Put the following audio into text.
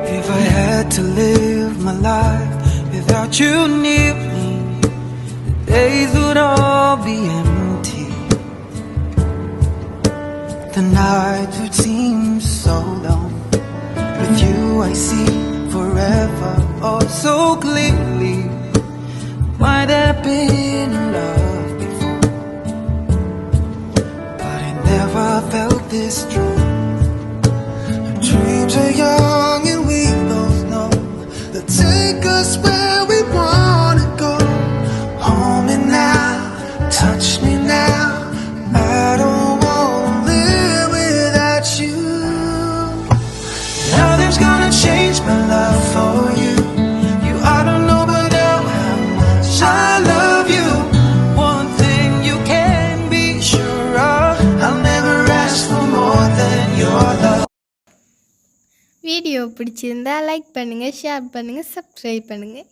If I had to live my life without you near me, the days would all be empty. The nights would seem so long. With you I see forever, oh so clearly. Might have been in love before, but I never felt this true. Our dreams are young and we both know they'll take us where we wanna go. Hold me now, touch me now. I don't wanna live without you. Nothing's gonna change my love for you. You ought to know by now how much I love you. One thing you can be sure of, I'll never ask for more than your love. Video பிடிச்சிருந்தா like பண்ணுங்கள், share பண்ணுங்கள், subscribe பண்ணுங்கள்.